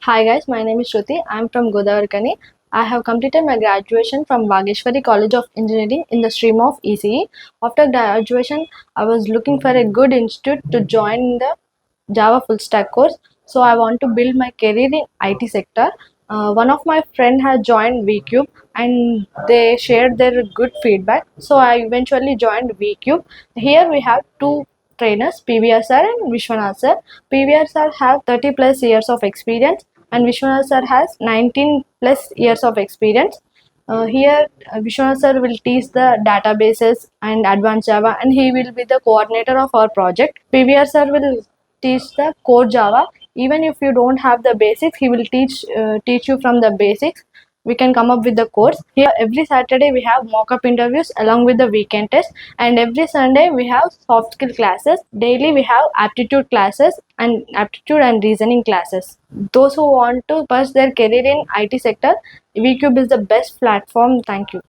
Hi guys, my name is Shruti. I am from Godavarkani. I have completed my graduation from Vageshwari College of Engineering in the stream of ECE. After graduation, I was looking for a good institute to join the Java full stack course. So I want to build my career in IT sector. One of my friend has joined Vcube and they shared their good feedback. So I eventually joined Vcube. Here we have two trainers, PVR sir and Vishwanath sir. PVR sir have 30 plus years of experience and Vishwanath sir has 19 plus years of experience. Here, Vishwanath sir will teach the databases and advanced Java, and he will be the coordinator of our project. PVR sir will teach the core Java. Even if you don't have the basics, he will teach you from the basics. We can come up with the course. Here, every Saturday we have mock-up interviews along with the weekend test, and every Sunday we have soft skill classes. Daily we have aptitude classes and aptitude and reasoning classes. Those who want to pursue their career in IT sector, VCube is the best platform. Thank you.